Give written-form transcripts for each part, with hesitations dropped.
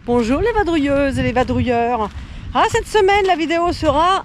Bonjour les vadrouilleuses et les vadrouilleurs. Cette semaine la vidéo sera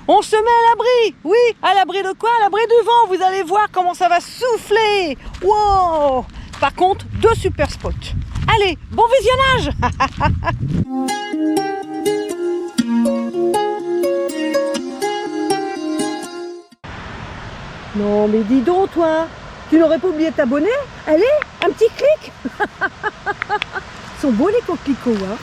on se met à l'abri. Oui, à l'abri de quoi? À l'abri du vent. Vous allez voir comment ça va souffler. Wow. Par contre, 2 super spots. Allez, bon visionnage. Non mais dis donc toi, tu n'aurais pas oublié de t'abonner? Allez, un petit clic. Ils sont beaux les coquelicots, hein.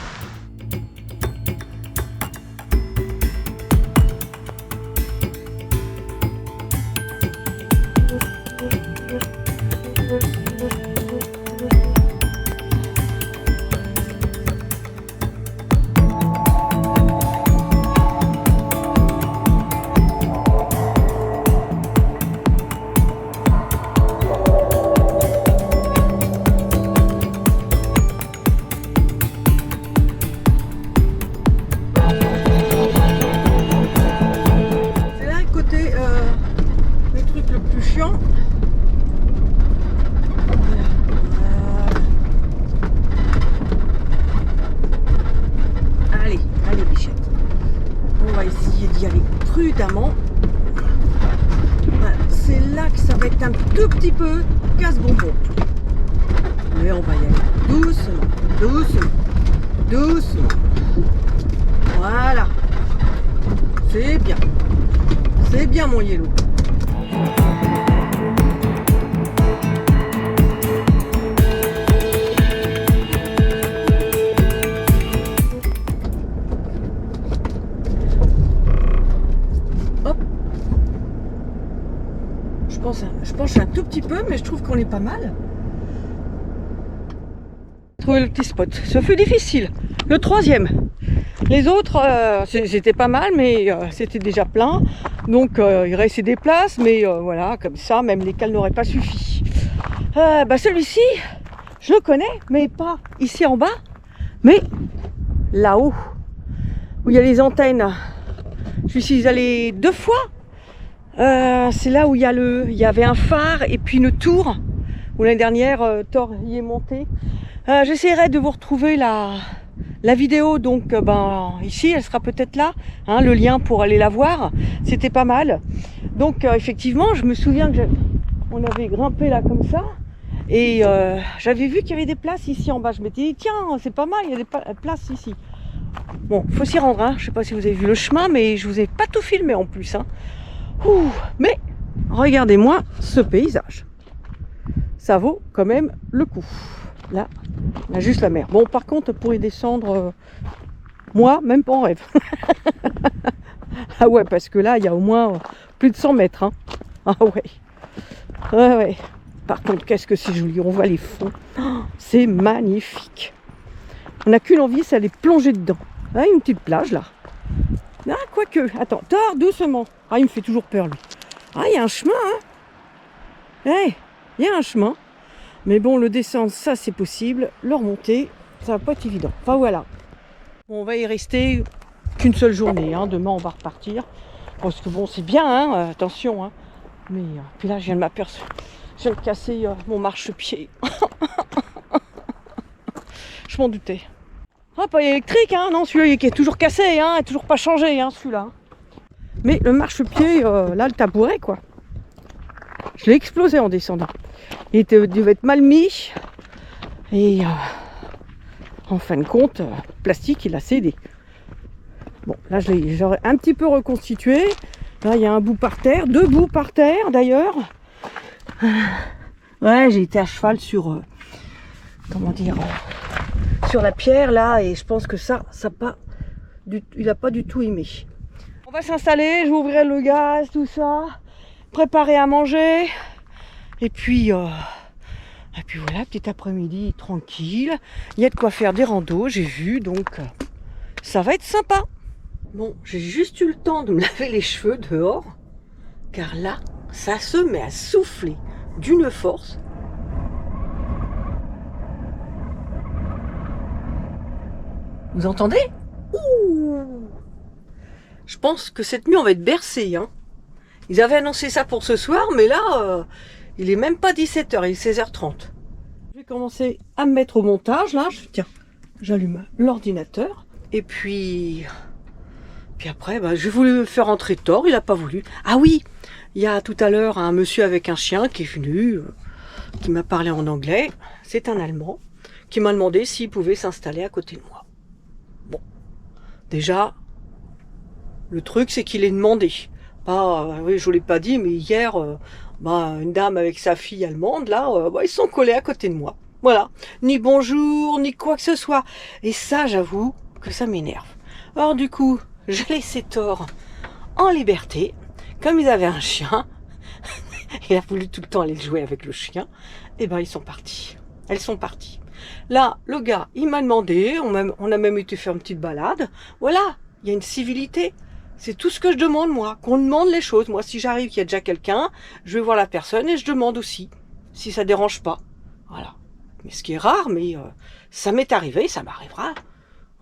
Allez bichette, on va essayer d'y aller prudemment. Voilà, c'est là que ça va être un tout petit peu casse-bonbon. Mais on va y aller doucement, doucement, doucement. Voilà, c'est bien mon yellow. Je penche un tout petit peu, mais je trouve qu'on est pas mal. Trouver le petit spot, ce fut difficile. Le 3e. Les autres, c'était pas mal, mais c'était déjà plein. Donc il restait des places, mais voilà, comme ça, même les cales n'auraient pas suffi. Celui-ci, je le connais, mais pas ici en bas, mais là-haut, où il y a les antennes. Je suis allée 2 fois. C'est là où il y avait un phare et puis une tour où l'année dernière Thor y est monté. J'essaierai de vous retrouver la vidéo, donc ici elle sera peut-être là, hein, le lien pour aller la voir. C'était pas mal. Donc effectivement je me souviens que on avait grimpé là comme ça et j'avais vu qu'il y avait des places ici en bas. Je m'étais dit tiens c'est pas mal, il y a des places ici. Bon, faut s'y rendre, hein. Je sais pas si vous avez vu le chemin, mais je vous ai pas tout filmé en plus, hein. Mais regardez-moi ce paysage, ça vaut quand même le coup. Là, on a juste la mer. Bon, par contre, pour y descendre, moi, même pas en rêve. Ah ouais, parce que là, il y a au moins plus de 100 mètres. Hein. Ah ouais. Ouais. Par contre, qu'est-ce que c'est joli. On voit les fonds. Oh, c'est magnifique. On n'a qu'une envie, c'est aller plonger dedans. Ah, une petite plage, là. Ah, quoique. Attends, Thor, doucement. Ah, il me fait toujours peur, lui. Ah, il y a un chemin, hein. Ouais, il y a un chemin. Mais bon, le descendre, ça, c'est possible. Le remonter, ça va pas être évident. Enfin, voilà. Bon, on va y rester qu'une seule journée, hein. Demain, on va repartir. Parce que bon, c'est bien, hein. Attention, hein. Mais, puis là, je viens de m'apercevoir. Je viens de casser mon marchepied. Je m'en doutais. Ah, pas électrique, hein. Non, celui-là, il est toujours cassé, hein. Il n'est toujours pas changé, hein, celui-là. Mais le marchepied, là, le tabouret, quoi. Je l'ai explosé en descendant. Il devait être mal mis. Et en fin de compte, le plastique, il a cédé. Bon, là, j'aurais un petit peu reconstitué. Là, il y a un bout par terre. 2 bouts par terre, d'ailleurs. Ouais, j'ai été à cheval sur... comment dire sur la pierre, là. Et je pense que il n'a pas du tout aimé. On va s'installer, je vais ouvrir le gaz, tout ça, préparer à manger, et puis voilà, petit après-midi tranquille. Il y a de quoi faire des randos, j'ai vu, donc ça va être sympa. Bon, j'ai juste eu le temps de me laver les cheveux dehors, car là, ça se met à souffler d'une force. Vous entendez? Ouh! Je pense que cette nuit, on va être bercés. Hein. Ils avaient annoncé ça pour ce soir, mais là, il est même pas 17h, il est 16h30. Je vais commencer à me mettre au montage, là. Tiens, j'allume l'ordinateur. Et puis après, j'ai voulu me faire entrer tort, il n'a pas voulu. Ah oui, il y a tout à l'heure un monsieur avec un chien qui est venu, qui m'a parlé en anglais. C'est un Allemand qui m'a demandé s'il pouvait s'installer à côté de moi. Bon, déjà, le truc c'est qu'il est demandé. Oui, je ne l'ai pas dit, mais hier, une dame avec sa fille allemande, là, ils sont collés à côté de moi. Voilà, ni bonjour, ni quoi que ce soit. Et ça, j'avoue que ça m'énerve. Alors du coup, j'ai laissé Thor en liberté. Comme ils avaient un chien, il a voulu tout le temps aller jouer avec le chien. Et ils sont partis. Elles sont parties. Là, le gars, il m'a demandé, on a même été faire une petite balade. Voilà, il y a une civilité. C'est tout ce que je demande, moi, qu'on demande les choses. Moi, si j'arrive, qu'il y a déjà quelqu'un, je vais voir la personne et je demande aussi, si ça dérange pas. Voilà. Mais ce qui est rare, mais ça m'est arrivé, ça m'arrivera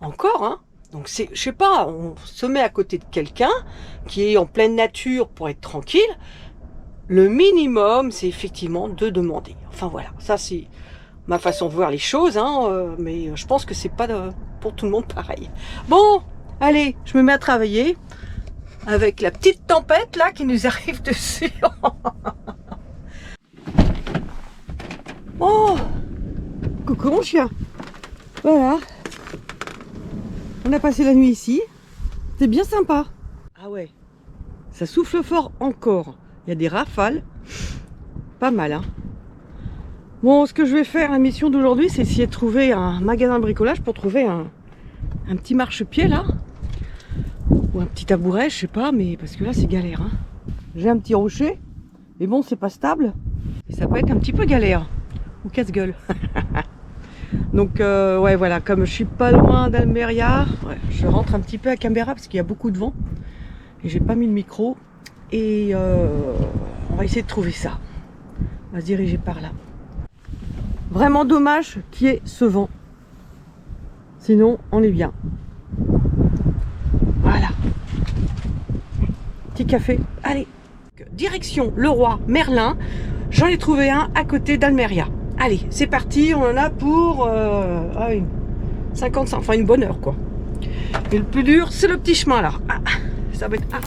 encore, hein. Donc je sais pas, on se met à côté de quelqu'un qui est en pleine nature pour être tranquille. Le minimum, c'est effectivement de demander. Enfin voilà, ça c'est ma façon de voir les choses, hein, mais je pense que c'est pas pour tout le monde pareil. Bon, allez, je me mets à travailler avec la petite tempête là qui nous arrive dessus. Oh, coucou mon chien. Voilà. On a passé la nuit ici. C'est bien sympa. Ah ouais. Ça souffle fort encore. Il y a des rafales. Pas mal, hein. Bon, ce que je vais faire, la mission d'aujourd'hui, c'est essayer de trouver un magasin de bricolage pour trouver un petit marchepied là. Ou un petit tabouret, je sais pas, mais parce que là c'est galère, hein. J'ai un petit rocher, mais bon, c'est pas stable. Et ça peut être un petit peu galère. Ou casse-gueule. Donc ouais, voilà, comme je suis pas loin d'Almeria, je rentre un petit peu à Canberra parce qu'il y a beaucoup de vent et j'ai pas mis le micro. Et on va essayer de trouver ça. On va se diriger par là. Vraiment dommage qu'il y ait ce vent. Sinon, on est bien. Voilà. Petit café. Allez. Direction Le Roi Merlin. J'en ai trouvé un à côté d'Almeria. Allez, c'est parti, on en a pour 55, enfin une bonne heure quoi. Et le plus dur, c'est le petit chemin là. Ah, ça va être... Ah.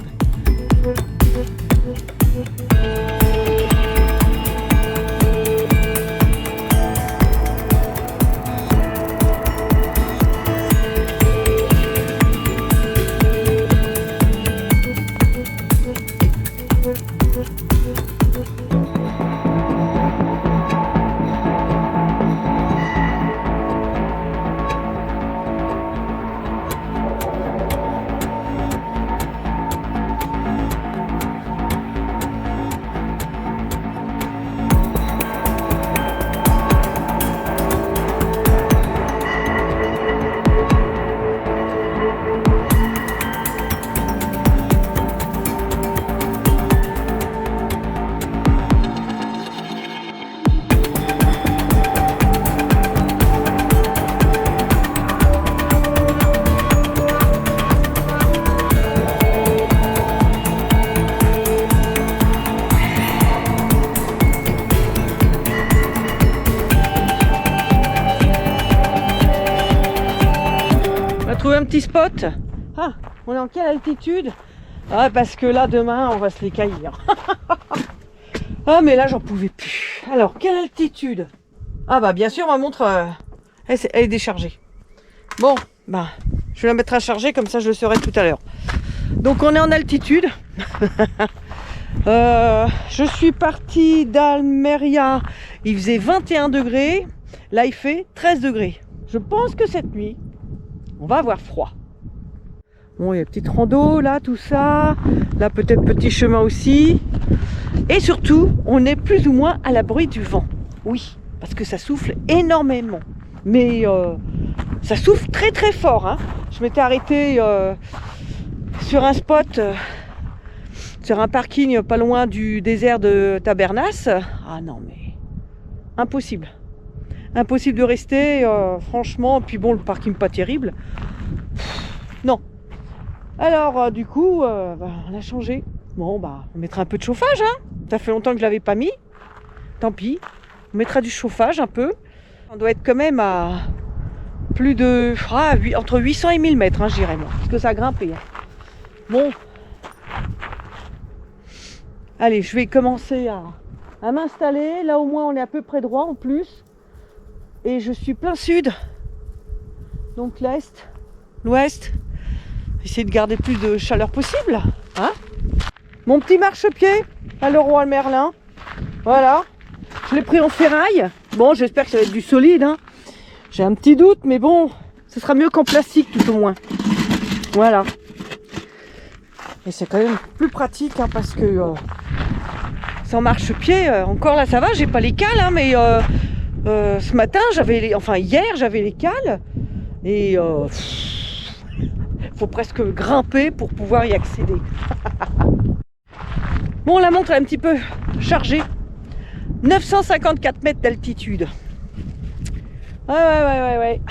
Trouver un petit spot. Ah, on est en quelle altitude? Ah, parce que là demain on va se les caillir. Ah mais là j'en pouvais plus. Alors quelle altitude? Ah bah bien sûr ma montre elle est déchargée. Bon je vais la mettre à charger comme ça je le saurai tout à l'heure. Donc on est en altitude. Je suis partie d'Almeria, il faisait 21 degrés, là il fait 13 degrés. Je pense que cette nuit on va avoir froid. Bon, il y a une petite rando là, tout ça. Là, peut-être petit chemin aussi. Et surtout, on est plus ou moins à l'abri du vent. Oui, parce que ça souffle énormément. Mais ça souffle très très fort, hein. Je m'étais arrêtée sur un spot, sur un parking pas loin du désert de Tabernas. Ah non, mais impossible. Impossible de rester, franchement. Puis bon, le parking pas terrible. Non. Alors, du coup, on a changé. Bon, on mettra un peu de chauffage, hein. Ça fait longtemps que je l'avais pas mis. Tant pis. On mettra du chauffage un peu. On doit être quand même à plus de entre 800 et 1000 mètres, hein, je dirais moi, parce que ça a grimpé. Hein. Bon, allez, je vais commencer à m'installer. Là au moins on est à peu près droit en plus. Et je suis plein sud. Donc l'est, l'ouest. Essayer de garder plus de chaleur possible. Hein, mon petit marchepied à Leroy Merlin. Voilà. Je l'ai pris en ferraille. Bon, j'espère que ça va être du solide. Hein. J'ai un petit doute, mais bon, ce sera mieux qu'en plastique tout au moins. Voilà. Et c'est quand même plus pratique hein, parce que sans marchepied, encore là ça va, j'ai pas les cales, hein, mais ce matin hier j'avais les cales et faut presque grimper pour pouvoir y accéder. Bon, la montre est un petit peu chargée. 954 mètres d'altitude. Ouais.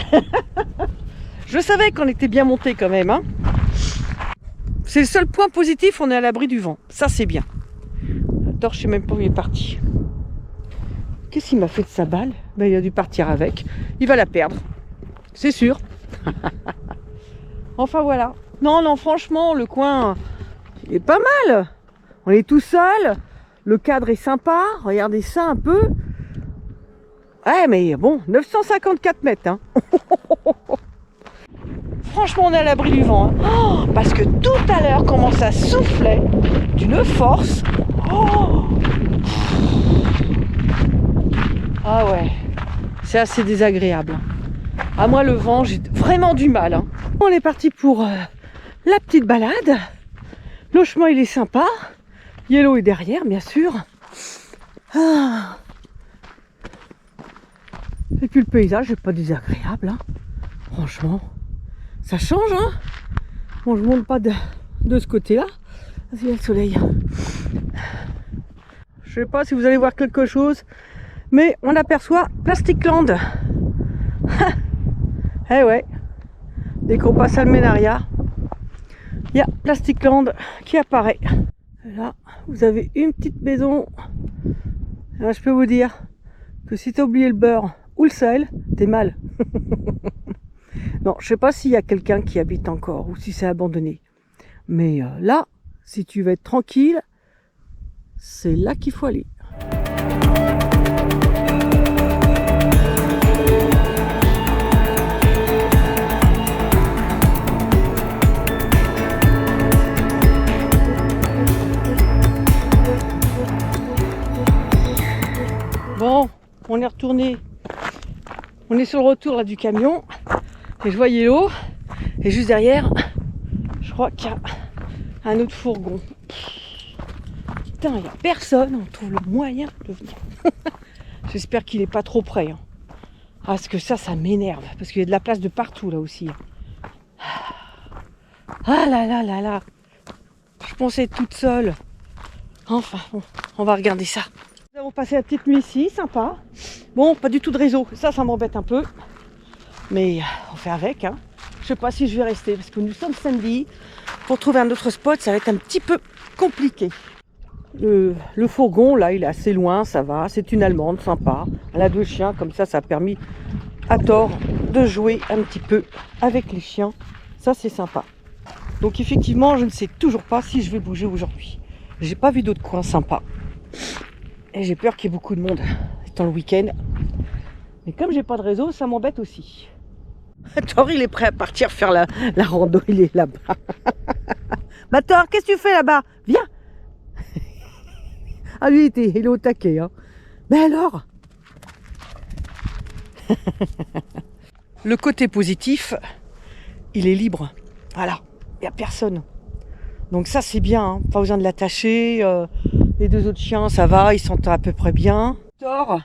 Je savais qu'on était bien monté quand même. Hein. C'est le seul point positif, on est à l'abri du vent. Ça, c'est bien. La torche, je sais même pas où il est parti. Qu'est-ce qu'il m'a fait de sa balle? Ben, il a dû partir avec. Il va la perdre. C'est sûr. Enfin, voilà. Non, franchement, le coin, il est pas mal. On est tout seul. Le cadre est sympa. Regardez ça un peu. Ouais, mais bon, 954 mètres. Hein. Franchement, on est à l'abri du vent. Hein. Oh, parce que tout à l'heure, comment ça soufflait d'une force. Oh. Ah ouais, c'est assez désagréable. À moi, le vent, j'ai vraiment du mal. Hein. On est parti pour la petite balade. Le chemin, il est sympa. Yellow est derrière, bien sûr. Ah. Et puis le paysage n'est pas désagréable. Hein. Franchement. Ça change, hein. Bon, je ne monte pas de ce côté-là, parce qu'il y a le soleil. Je sais pas si vous allez voir quelque chose, mais on aperçoit Plasticland. Eh ouais, dès qu'on passe à Almenaria, il y a Plasticland qui apparaît. Et là, vous avez une petite maison. Et là, je peux vous dire que si tu as oublié le beurre ou le sel, t'es mal. Non, je sais pas s'il y a quelqu'un qui habite encore ou si c'est abandonné. Mais là, si tu veux être tranquille, c'est là qu'il faut aller. Bon, on est retourné. On est sur le retour là, du camion. Et je vois Yellow, et juste derrière, je crois qu'il y a un autre fourgon. Putain, il n'y a personne, on trouve le moyen de venir. J'espère qu'il n'est pas trop près. Hein. Parce que ça m'énerve, parce qu'il y a de la place de partout là aussi. Ah là. Je pensais être toute seule. Enfin, bon, on va regarder ça. Nous avons passé la petite nuit ici, sympa. Bon, pas du tout de réseau, ça m'embête un peu. Mais on fait avec, hein. Je sais pas si je vais rester parce que nous sommes samedi. Pour trouver un autre spot, ça va être un petit peu compliqué. Le fourgon, là, il est assez loin, ça va. C'est une Allemande, sympa. Elle a 2 chiens, comme ça a permis à Thor de jouer un petit peu avec les chiens. Ça, c'est sympa. Donc effectivement, je ne sais toujours pas si je vais bouger aujourd'hui. J'ai pas vu d'autres coins sympas. Et j'ai peur qu'il y ait beaucoup de monde étant le week-end. Mais comme j'ai pas de réseau, ça m'embête aussi. Thor, il est prêt à partir faire la rando, il est là-bas. Bah Thor, qu'est-ce que tu fais là-bas? Viens. Ah lui, il est au taquet. Hein. Mais alors? Le côté positif, il est libre. Voilà, il n'y a personne. Donc ça, c'est bien. Hein. Pas besoin de l'attacher. Les 2 autres chiens, ça va, ils sont à peu près bien. Thor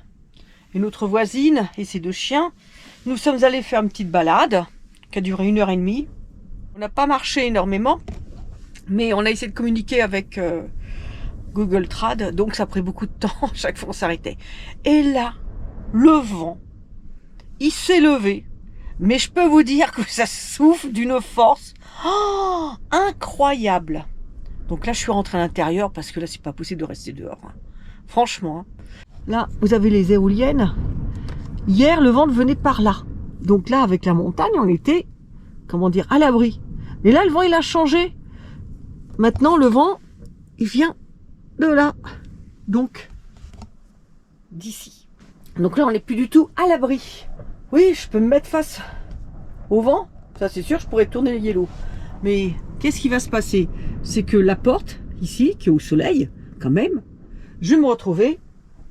et notre voisine et ses 2 chiens, nous sommes allés faire une petite balade qui a duré 1h30. On n'a pas marché énormément, mais on a essayé de communiquer avec Google Trad, donc ça a pris beaucoup de temps, chaque fois on s'arrêtait. Et là, le vent, il s'est levé, mais je peux vous dire que ça souffle d'une force incroyable. Donc là, je suis rentrée à l'intérieur parce que là, c'est pas possible de rester dehors. Hein. Franchement. Hein. Là, vous avez les éoliennes. Hier, le vent venait par là. Donc là, avec la montagne, on était, comment dire, à l'abri. Mais là, le vent, il a changé. Maintenant, le vent, il vient de là. Donc, d'ici. Donc là, on n'est plus du tout à l'abri. Oui, je peux me mettre face au vent. Ça, c'est sûr, je pourrais tourner le yellow. Mais qu'est-ce qui va se passer? C'est que la porte, ici, qui est au soleil, quand même, je vais me retrouver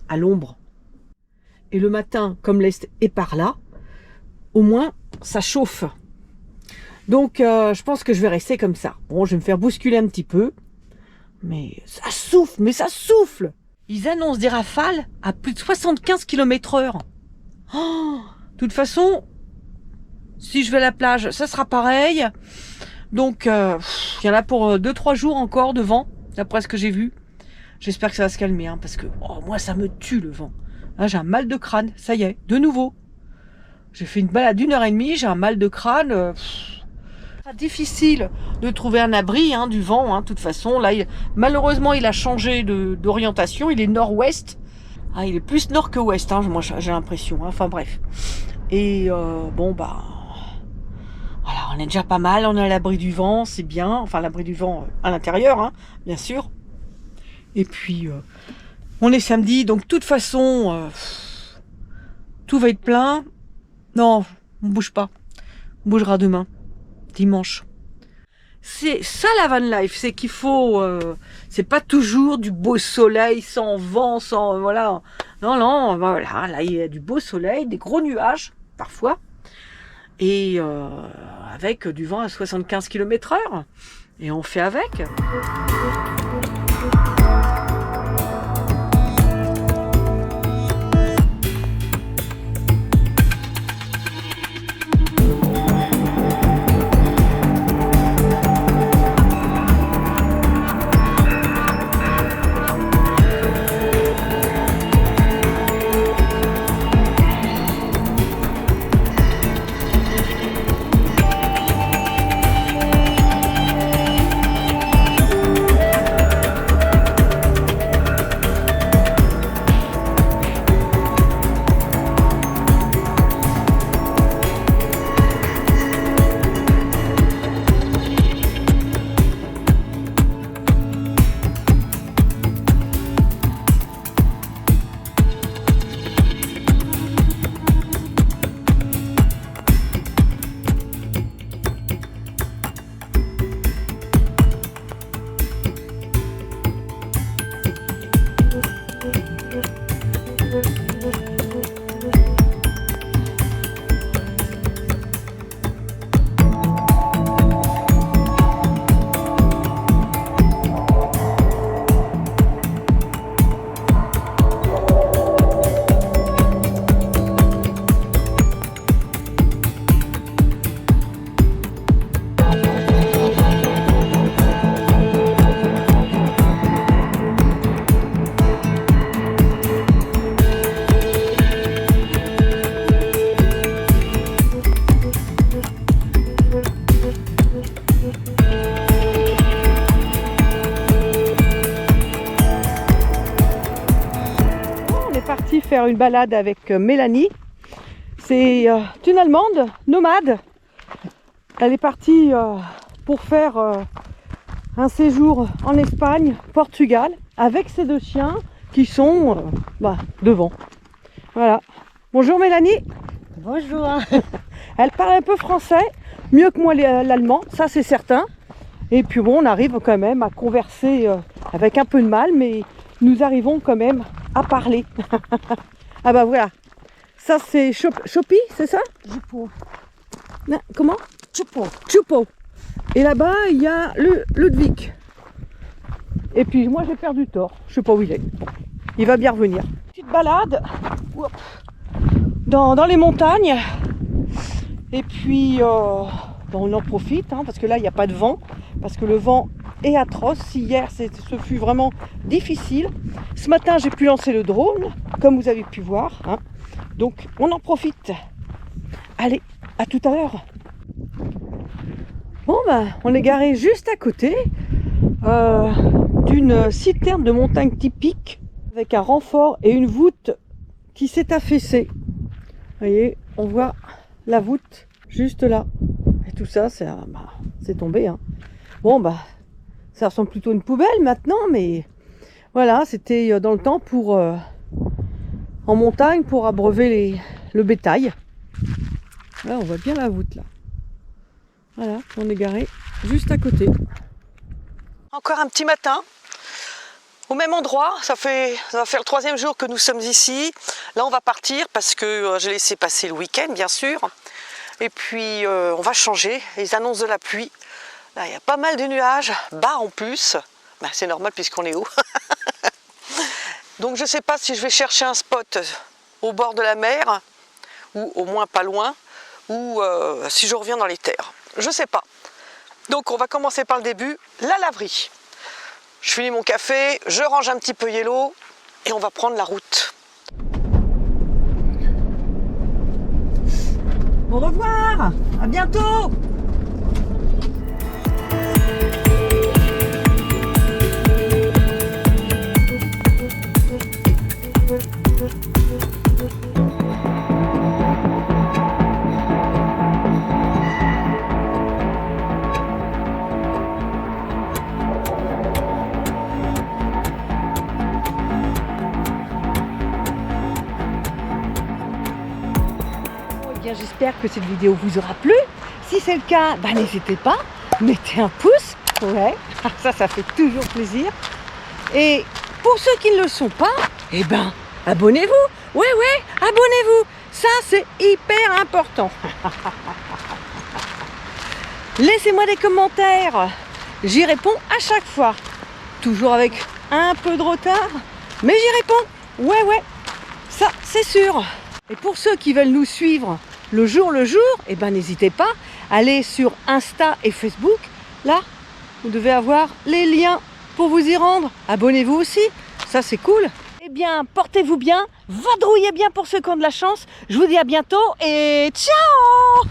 à l'ombre. Et le matin, comme l'est est par là, au moins, ça chauffe. Donc, je pense que je vais rester comme ça. Bon, je vais me faire bousculer un petit peu. Mais ça souffle. Ils annoncent des rafales à plus de 75 km/h. Oh, de toute façon, si je vais à la plage, ça sera pareil. Donc, il y en a pour 2-3 jours encore de vent, d'après ce que j'ai vu. J'espère que ça va se calmer, hein, parce que moi, ça me tue le vent. Là, j'ai un mal de crâne, ça y est, de nouveau. J'ai fait une balade d'1h30, j'ai un mal de crâne. C'est difficile de trouver un abri du vent, hein, de toute façon. Là, malheureusement, il a changé d'orientation, il est nord-ouest. Ah, il est plus nord que ouest, hein, moi j'ai l'impression. Hein, enfin bref. Et bon, bah... Voilà, on est déjà pas mal, on est à l'abri du vent, c'est bien. Enfin, l'abri du vent à l'intérieur, hein, bien sûr. Et puis, on est samedi, donc de toute façon, tout va être plein. Non, on bouge pas. On bougera demain, dimanche. C'est ça la van life, c'est qu'il faut... c'est pas toujours du beau soleil, sans vent, sans... Voilà. Non, non, voilà, là, il y a du beau soleil, des gros nuages, parfois. Et avec du vent à 75 km/h. Et on fait avec. Faire une balade avec Mélanie. C'est une Allemande nomade. Elle est partie pour faire un séjour en Espagne, Portugal, avec ses 2 chiens qui sont devant. Voilà. Bonjour Mélanie. Bonjour. Elle parle un peu français, mieux que moi l'allemand, ça c'est certain. Et puis bon, on arrive quand même à converser avec un peu de mal, mais nous arrivons quand même à parler. Ah bah voilà, ça c'est Chopi, c'est ça? Jupo. Non, comment? Chupo. Chupo. Et là-bas, il y a le Ludwig. Et puis moi j'ai perdu Thor, je sais pas où il est. Bon, il va bien revenir. Petite balade dans les montagnes. Et puis on en profite, parce que là il n'y a pas de vent, parce que le vent est atroce. Hier ce fut vraiment difficile. Ce matin j'ai pu lancer le drone, comme vous avez pu voir, donc on en profite. Allez, à tout à l'heure. Bon on est garé juste à côté d'une citerne de montagne typique, avec un renfort et une voûte qui s'est affaissée. Vous voyez, on voit la voûte juste là. Et tout ça, c'est tombé. Hein. Bon, ça ressemble plutôt à une poubelle maintenant, mais voilà, c'était dans le temps pour en montagne pour abreuver le bétail. Là, on voit bien la voûte là. Voilà, on est garé juste à côté. Encore un petit matin, au même endroit. Ça va faire le 3e jour que nous sommes ici. Là, on va partir parce que j'ai laissé passer le week-end, bien sûr. Et puis, on va changer. Ils annoncent de la pluie. Là, il y a pas mal de nuages, bas en plus. C'est normal puisqu'on est haut. Donc, je ne sais pas si je vais chercher un spot au bord de la mer, ou au moins pas loin, ou si je reviens dans les terres. Je ne sais pas. Donc, on va commencer par le début, la laverie. Je finis mon café, je range un petit peu Yellow et on va prendre la route. Au revoir, à bientôt. J'espère que cette vidéo vous aura plu. Si c'est le cas, n'hésitez pas, mettez un pouce. Ouais, ça fait toujours plaisir. Et pour ceux qui ne le sont pas, abonnez-vous. Ouais, abonnez-vous. Ça, c'est hyper important. Laissez-moi des commentaires. J'y réponds à chaque fois. Toujours avec un peu de retard, mais j'y réponds. Ouais, ça, c'est sûr. Et pour ceux qui veulent nous suivre le jour, n'hésitez pas, allez sur Insta et Facebook. Là, vous devez avoir les liens pour vous y rendre. Abonnez-vous aussi, ça c'est cool. Eh bien, portez-vous bien, vadrouillez bien pour ceux qui ont de la chance. Je vous dis à bientôt et ciao.